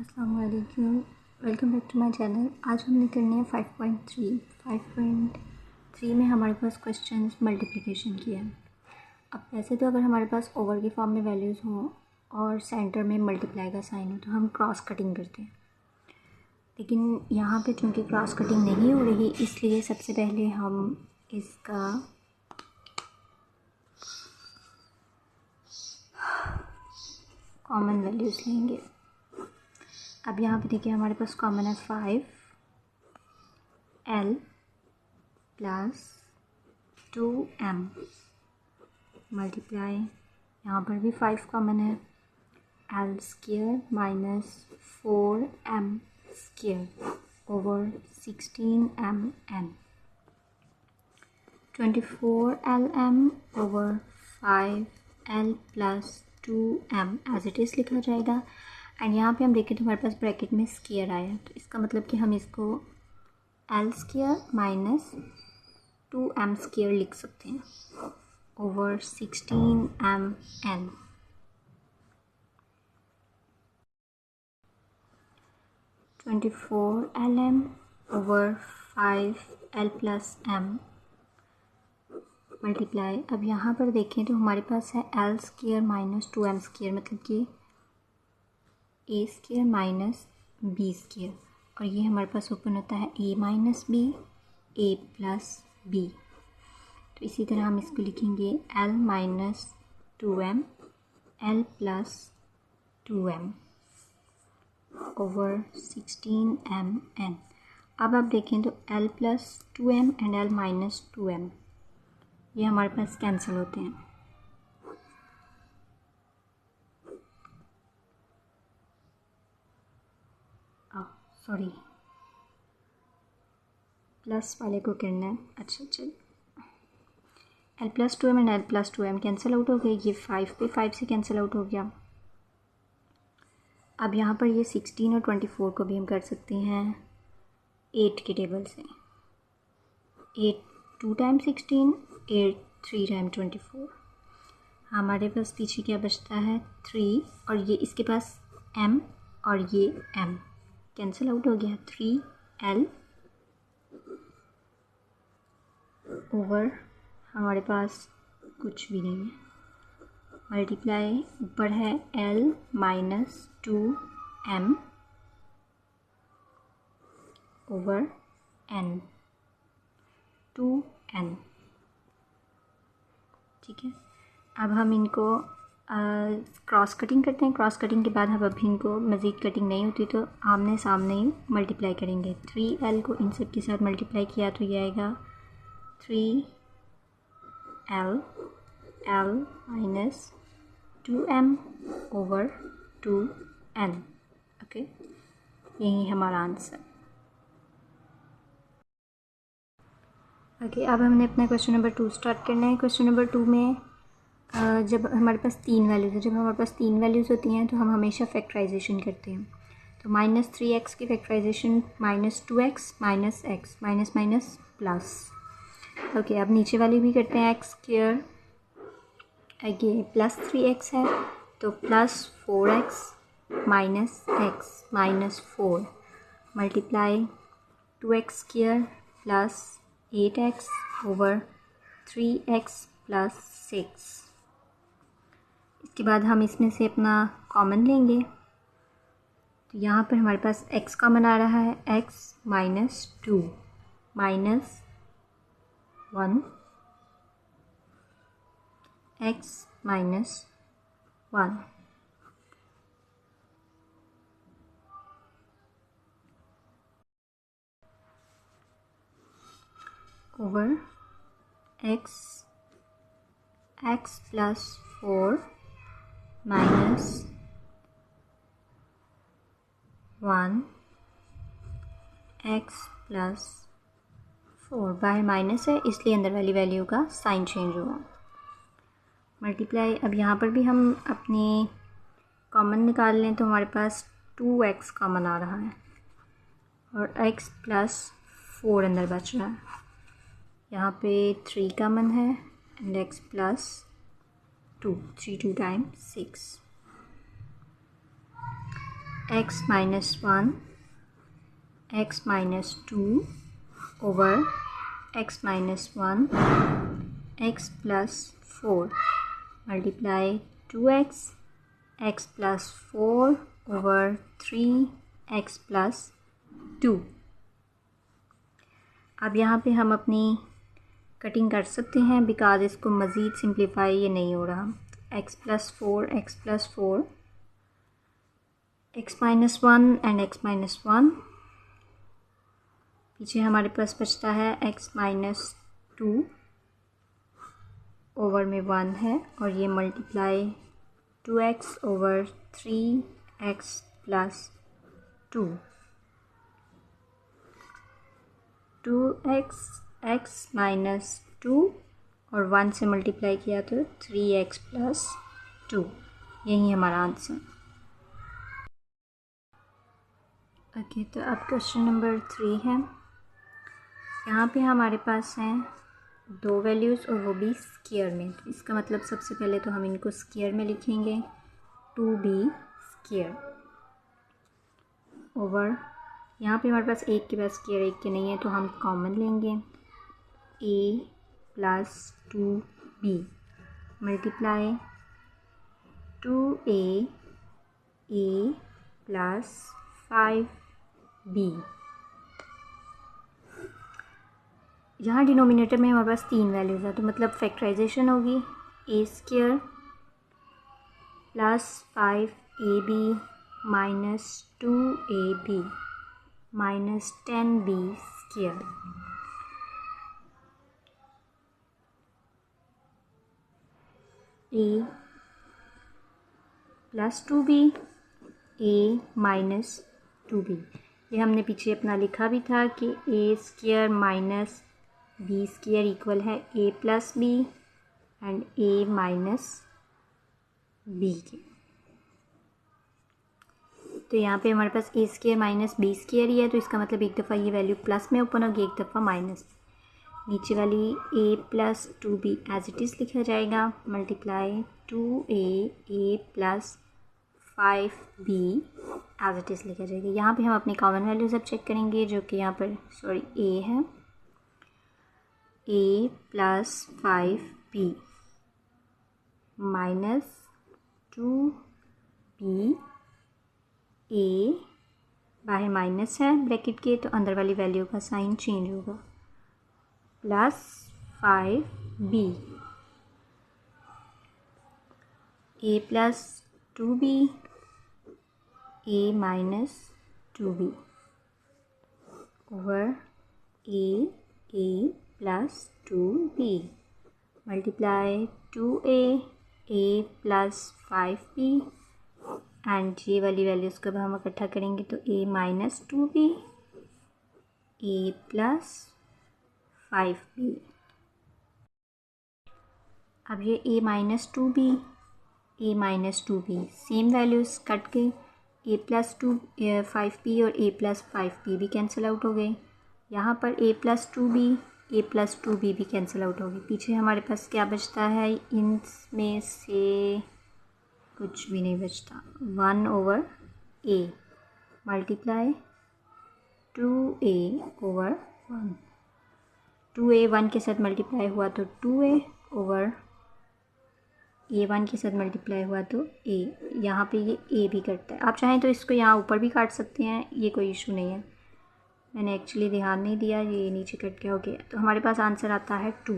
अस्सलाम वालेकुम, welcome back to my channel. आज हमने करनी है 5.3। 5.3 में हमारे पास क्वेश्चंस मल्टीप्लिकेशन की है। अब वैसे तो अगर हमारे पास ओवर के फॉर्म में वैल्यूज़ हों और सेंटर में मल्टीप्लाई का साइन हो तो हम क्रॉस कटिंग करते हैं, लेकिन यहाँ पे चूँकि क्रॉस कटिंग नहीं हो रही इसलिए सबसे पहले हम इसका कॉमन वैल्यूज़ लेंगे। अब यहाँ पे देखिए हमारे पास कॉमन है 5L प्लस 2M मल्टीप्लाई, यहाँ पर भी 5 कॉमन है, L square minus 4M square over 16MN 24LM over 5L plus 2M as it is लिखा जाएगा। एंड यहाँ पे हम देखें तो हमारे पास ब्रैकेट में स्क्वायर आया, तो इसका मतलब कि हम इसको L square minus 2M square लिख सकते हैं over 16MN। Twenty four LM over 5L plus M multiply. अब यहाँ पर देखें तो हमारे पास है L square minus 2M square, मतलब कि A square minus B square, और ये हमारे पास ओपन होता है A minus B A plus B। तो इसी तरह हम इसको लिखेंगे L minus 2M L plus 2M over 16MN। अब आप देखें तो L plus 2M and L minus 2M ये हमारे पास कैंसिल होते हैं। सॉरी, प्लस वाले को करना है। अच्छा चल, L plus 2M and L plus 2M cancel out हो गए, ये 5 पे 5 से कैंसिल आउट हो गया। अब यहाँ पर ये 16 और 24 को भी हम कर सकते हैं 8 के टेबल से। 8 2 टाइम 16, 8 3 टाइम 24। हमारे पास पीछे क्या बचता है 3, और ये इसके पास M और ये M कैंसिल आउट हो गया। 3L ओवर हमारे पास कुछ भी नहीं है, मल्टीप्लाई ऊपर है L minus 2M over N 2N। ठीक है, अब हम इनको क्रॉस कटिंग करते हैं। क्रॉस कटिंग के बाद हम अभी इनको मज़ीद कटिंग नहीं होती तो आमने सामने ही मल्टीप्लाई करेंगे। 3L को इन सब के साथ मल्टीप्लाई किया तो ये आएगा 3L L minus 2M over 2N। Okay, यही हमारा आंसर। ओके, अब हमने अपना क्वेश्चन नंबर 2 स्टार्ट करना है। क्वेश्चन नंबर 2 में जब हमारे पास 3 वैल्यूज़ है, जब हमारे पास 3 वैल्यूज़ होती हैं तो हम हमेशा फैक्टराइजेशन करते हैं। तो माइनस 3x की factorisation minus 2x minus x minus minus plus. Okay, अब नीचे वाली भी करते हैं x स्क्वायर, ये प्लस 3x है तो plus 4x minus x minus 4 multiply 2x square plus 8x over 3x plus 6। इसके बाद हम इसमें से अपना कॉमन लेंगे, तो यहाँ पर हमारे पास x कॉमन आ रहा है, x minus 2 minus 1 x minus 1 over x plus 4 minus 1 x plus 4। बाहर माइनस है इसलिए अंदर वाली वैल्यू का साइन चेंज हुआ, मल्टीप्लाई। अब यहाँ पर भी हम अपनी कॉमन निकाल लें तो हमारे पास 2x कॉमन आ रहा है और x प्लस 4 अंदर बच रहा है। यहाँ पे 3 कॉमन है and x plus 2, 3 2 time 6 x minus 1 x minus 2 over x minus 1 x plus 4 multiply 2x x plus 4 over 3x plus 2। अब यहाँ पे हम अपनी कटिंग कर सकते हैं बिकॉज इसको मज़ीद सिंप्लीफाई ये नहीं हो रहा। x plus 4 x minus 1 and x minus 1, पीछे हमारे पास बचता है x माइनस 2 ओवर में 1 है और ये multiply 2x over 3x plus 2। 2x x minus 2 और 1 से मल्टीप्लाई किया तो 3x प्लस 2, यही हमारा आंसर। ओके, तो अब क्वेश्चन नंबर 3 है। यहाँ पे हमारे पास हैं 2 वैल्यूज़ और वो भी स्क्वायर में। तो इसका मतलब सबसे पहले तो हम इनको स्क्वायर में लिखेंगे, 2b स्क्वायर ओवर, यहाँ पे हमारे पास एक के पास स्क्वायर एक के नहीं है तो हम कॉमन लेंगे, a plus 2b multiply 2a plus 5b। यहाँ डिनोमिनेटर में हमारे पास 3 वैल्यूज़ है तो मतलब फैक्टराइजेशन होगी a square plus 5ab minus 2ab minus 10b square. a plus 2b a minus 2b, ये हमने पीछे अपना लिखा भी था कि a square minus b square equal है a plus b and a minus b के। तो यहाँ पे हमारे पास a square minus b square ही है तो इसका मतलब एक दफ़ा ये वैल्यू प्लस में ओपन होगी, एक दफ़ा माइनस। नीचे वाली a plus 2b as it is लिखा जाएगा multiply 2a plus 5b as it is लिखा जाएगा। यहाँ पे हम अपनी कॉमन वैल्यूज अब चेक करेंगे जो कि यहाँ पर a है, a plus 5b minus 2b, a बाहर माइनस है ब्रैकेट के तो अंदर वाली वैल्यू का साइन चेंज होगा, plus 5b a plus 2b a minus 2b over a plus 2b multiply 2a plus 5b and ये वाली वैल्यूज़ को हम इकट्ठा करेंगे तो a minus 2b a plus 5b। अब ये a minus 2b same values cut के a प्लस 5b और a प्लस 5b भी कैंसिल आउट हो गए। यहाँ पर a प्लस 2b भी कैंसिल आउट हो गए। पीछे हमारे पास क्या बचता है, इनमें से कुछ भी नहीं बचता, 1 over a multiply 2a over 1, 2a 1 के साथ मल्टीप्लाई हुआ तो 2a ओवर a 1 के साथ मल्टीप्लाई हुआ तो a, यहाँ पे ये a भी कटता है। आप चाहें तो इसको यहाँ ऊपर भी काट सकते हैं, ये कोई इशू नहीं है, मैंने एक्चुअली ध्यान नहीं दिया, ये नीचे कट गया हो गया। तो हमारे पास आंसर आता है 2।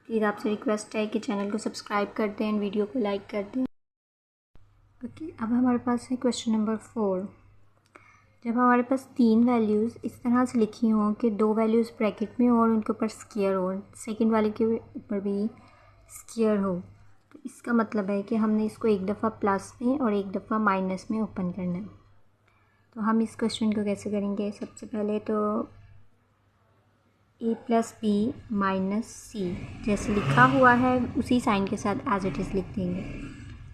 प्लीज़ आपसे रिक्वेस्ट है कि चैनल को सब्सक्राइब कर दें एंड वीडियो को लाइक कर दें। ओके, अब हमारे पास है क्वेश्चन नंबर 4। जब हमारे पास 3 वैल्यूज़ इस तरह से लिखी हों कि 2 वैल्यूज़ ब्रैकेट में और उनके ऊपर स्क्वायर हो, सेकंड वाले के ऊपर भी स्क्वायर हो, तो इसका मतलब है कि हमने इसको एक दफ़ा प्लस में और एक दफ़ा माइनस में ओपन करना है। तो हम इस क्वेश्चन को कैसे करेंगे, सबसे पहले तो a plus b minus c जैसे लिखा हुआ है उसी साइन के साथ एज इट इज़ लिख देंगे।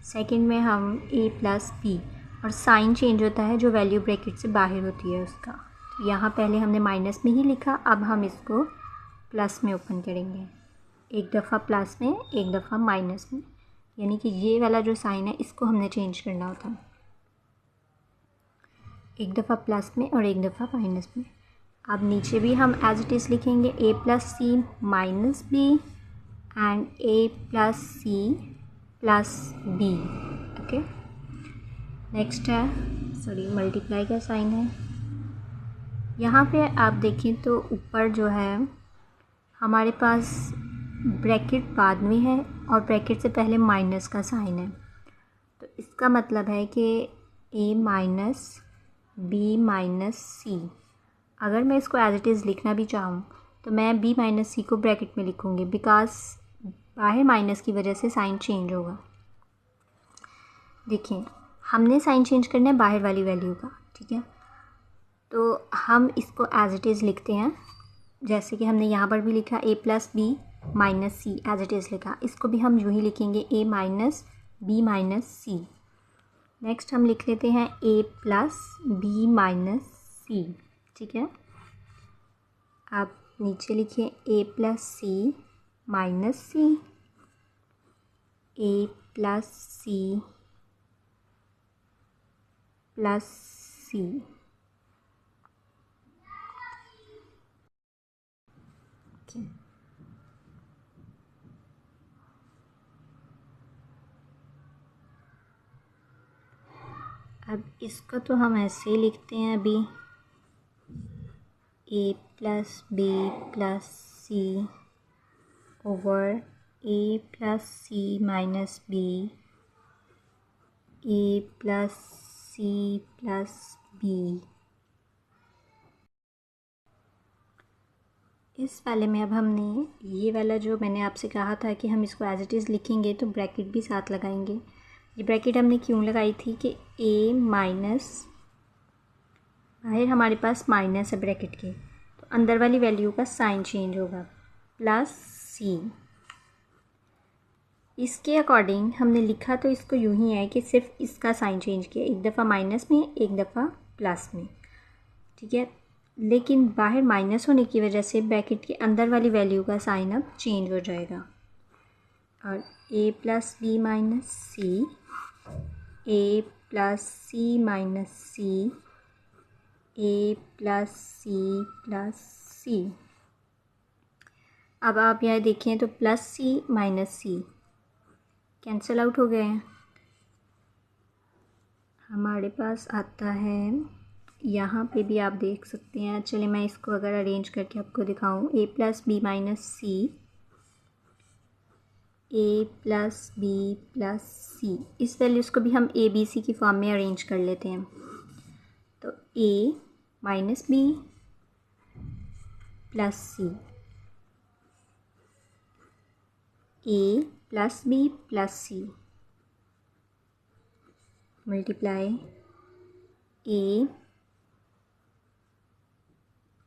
सेकंड में हम a प्लस b और साइन चेंज होता है जो वैल्यू ब्रैकेट से बाहर होती है उसका। तो यहाँ पहले हमने माइनस में ही लिखा, अब हम इसको प्लस में ओपन करेंगे, एक दफ़ा प्लस में एक दफ़ा माइनस में। यानी कि ये वाला जो साइन है इसको हमने चेंज करना होता है, एक दफ़ा प्लस में और एक दफ़ा माइनस में। अब नीचे भी हम एज इट इज़ लिखेंगे a plus C minus B and a plus C plus B. Okay, next है मल्टीप्लाई का साइन है। यहाँ पे आप देखें तो ऊपर जो है हमारे पास ब्रैकेट बाद में है और ब्रैकेट से पहले माइनस का साइन है, तो इसका मतलब है कि a माइनस बी माइनस सी। अगर मैं इसको एज इट इज़ लिखना भी चाहूँ तो मैं b माइनस सी को ब्रैकेट में लिखूँगी, बिकॉज बाहर माइनस की वजह से साइन चेंज होगा। देखिए, हमने साइन चेंज करना है बाहर वाली वैल्यू का, ठीक है, तो हम इसको एज इट इज़ लिखते हैं, जैसे कि हमने यहाँ पर भी लिखा a plus B minus C as it is लिखा, इसको भी हम यूँ ही लिखेंगे a minus B minus C. Next हम लिख लेते हैं a plus B minus C, ठीक है। आप नीचे लिखिए a plus C minus C, a plus C plus C. अब इसको तो हम ऐसे ही लिखते हैं अभी, a plus B plus C over a plus C minus B, a plus C plus B. इस वाले में अब हमने ये वाला जो मैंने आपसे कहा था कि हम इसको एज इट इज़ लिखेंगे तो ब्रैकेट भी साथ लगाएंगे। ये ब्रैकेट हमने क्यों लगाई थी कि a माइनस, बाहर हमारे पास माइनस है ब्रैकेट के, तो अंदर वाली वैल्यू का साइन चेंज होगा, प्लस सी। इसके अकॉर्डिंग हमने लिखा तो इसको यूं ही है कि सिर्फ इसका साइन चेंज किया, एक दफ़ा माइनस में एक दफ़ा प्लस में, ठीक है, लेकिन बाहर माइनस होने की वजह से ब्रैकेट के अंदर वाली वैल्यू का साइन अब चेंज हो जाएगा। और a plus B minus C, a plus C minus C, a plus C plus C. अब आप यहाँ देखें तो plus C minus C cancel out हो गए हैं, हमारे पास आता है, यहाँ पे भी आप देख सकते हैं। चलिए मैं इसको अगर अरेंज करके आपको दिखाऊं, a plus B minus C, a plus B plus C, इस वैल्यूज़ को भी हम a b c की फॉर्म में अरेंज कर लेते हैं। तो a minus B plus C, a plus B plus C, multiply a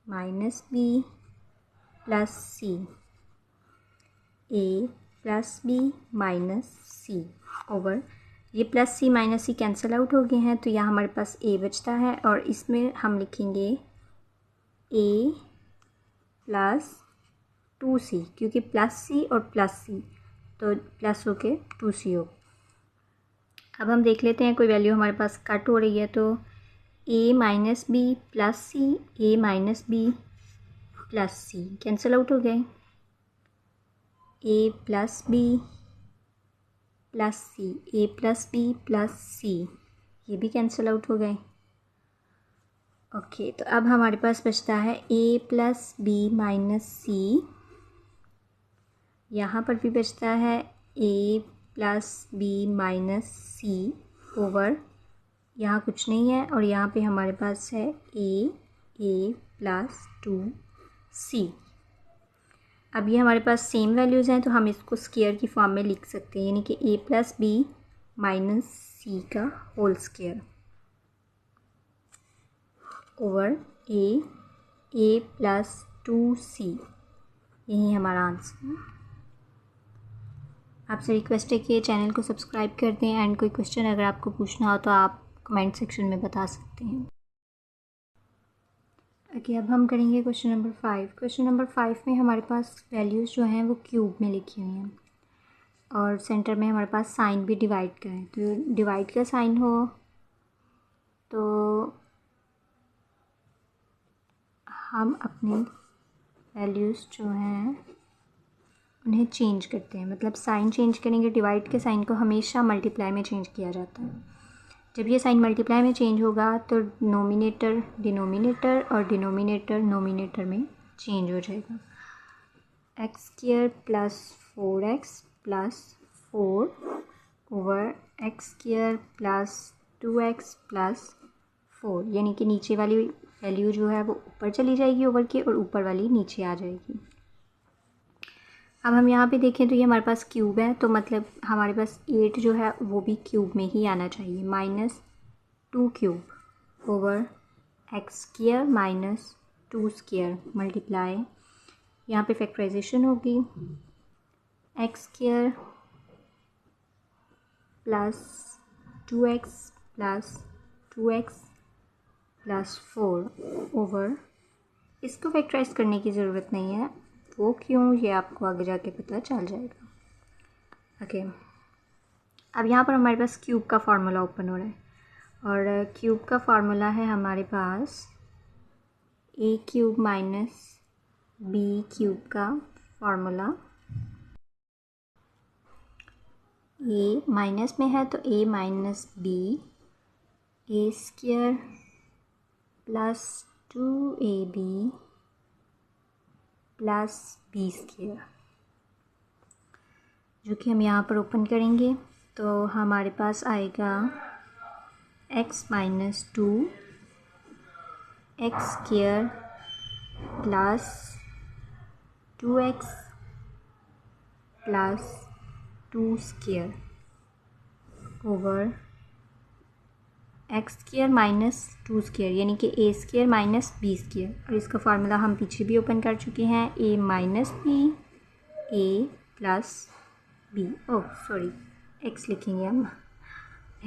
minus B plus C, a plus B minus C over, ये plus C minus C cancel out हो गए हैं, तो यहाँ हमारे पास a बचता है और इसमें हम लिखेंगे a प्लस 2c, क्योंकि प्लस सी और प्लस सी तो प्लस होके 2c हो। अब हम देख लेते हैं कोई वैल्यू हमारे पास कट हो रही है, तो a minus B plus C, a minus B plus C cancel out हो गए, a plus B plus C, a plus B plus C, ये भी कैंसिल आउट हो गए। ओके, तो अब हमारे पास बचता है a plus B minus C, यहाँ पर भी बचता है a plus B minus C over, यहाँ कुछ नहीं है और यहाँ पे हमारे पास है a प्लस 2c। अब ये हमारे पास सेम वैल्यूज़ हैं तो हम इसको स्क्वायर की फॉर्म में लिख सकते हैं, यानी कि a plus B minus C का whole square over a plus 2c, यही हमारा आंसर है। आपसे रिक्वेस्ट है कि चैनल को सब्सक्राइब कर दें एंड कोई क्वेश्चन अगर आपको पूछना हो तो आप कमेंट सेक्शन में बता सकते हैं। ओके, अब हम करेंगे क्वेश्चन नंबर 5। क्वेश्चन नंबर 5 में हमारे पास वैल्यूज़ जो हैं वो क्यूब में लिखी हुई हैं और सेंटर में हमारे पास साइन भी डिवाइड का है, तो डिवाइड का साइन हो तो हम अपनी वैल्यूज़ जो हैं उन्हें चेंज करते हैं, मतलब साइन चेंज करेंगे। डिवाइड के साइन को हमेशा मल्टीप्लाई में चेंज किया जाता है। जब ये साइन मल्टीप्लाई में चेंज होगा तो नोमिनेटर डिनोमिनेटर और डिनोमिनेटर नोमिनेटर में चेंज हो जाएगा। X square plus 4x plus 4 over X square plus 2x plus 4, यानी कि नीचे वाली वैल्यू जो है वो ऊपर चली जाएगी ओवर के, और ऊपर वाली नीचे आ जाएगी। अब हम यहाँ पे देखें तो ये हमारे पास क्यूब है, तो मतलब हमारे पास 8 जो है वो भी क्यूब में ही आना चाहिए। -2 cube over X square minus 2 square multiply, यहाँ पे फैक्टराइजेशन होगी x square plus 2x plus 2x plus 4 over, इसको फैक्टराइज करने की ज़रूरत नहीं है, वो क्यों ये आपको आगे जाके पता चल जाएगा। ओके, अब यहाँ पर हमारे पास क्यूब का फार्मूला ओपन हो रहा है, और क्यूब का फार्मूला है हमारे पास a cube minus b cube का फार्मूला। a माइनस में है तो a minus b, a square plus 2ab plus B square, जो कि हम यहाँ पर ओपन करेंगे तो हमारे पास आएगा x minus 2 X square plus 2x plus 2 square over X square minus 2 square, यानी कि a square minus B square. और इसका फार्मूला हम पीछे भी ओपन कर चुके हैं, a minus B a plus B, oh sorry x लिखेंगे हम,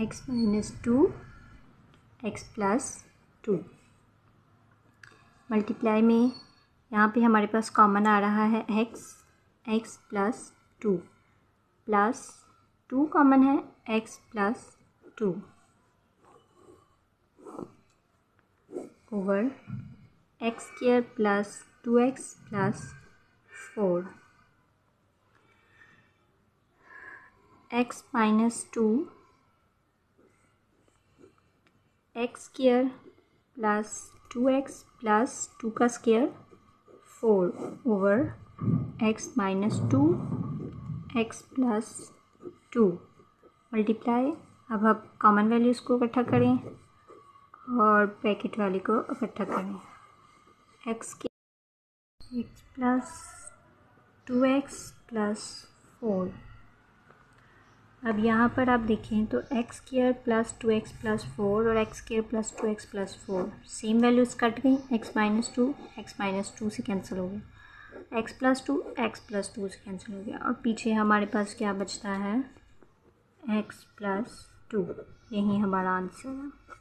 x minus 2 x plus 2 multiply में यहाँ पे हमारे पास कॉमन आ रहा है x प्लस 2 प्लस 2 कॉमन है x plus 2 over X square plus 2x plus 4, x minus 2 X square plus 2x plus 2 का square 4 over x minus 2 x plus 2 multiply. अब आप कॉमन वैल्यूज़ को इकट्ठा करें और ब्रैकेट वाली को इकट्ठा करें, x प्लस 2x प्लस 4। अब यहाँ पर आप देखें तो x square plus 2x plus 4 और x square plus 2x plus 4 same values cut गई, x माइनस 2 से कैंसिल हो गया, x प्लस 2 से कैंसिल हो गया, और पीछे हमारे पास क्या बचता है x प्लस 2, यही हमारा आंसर है।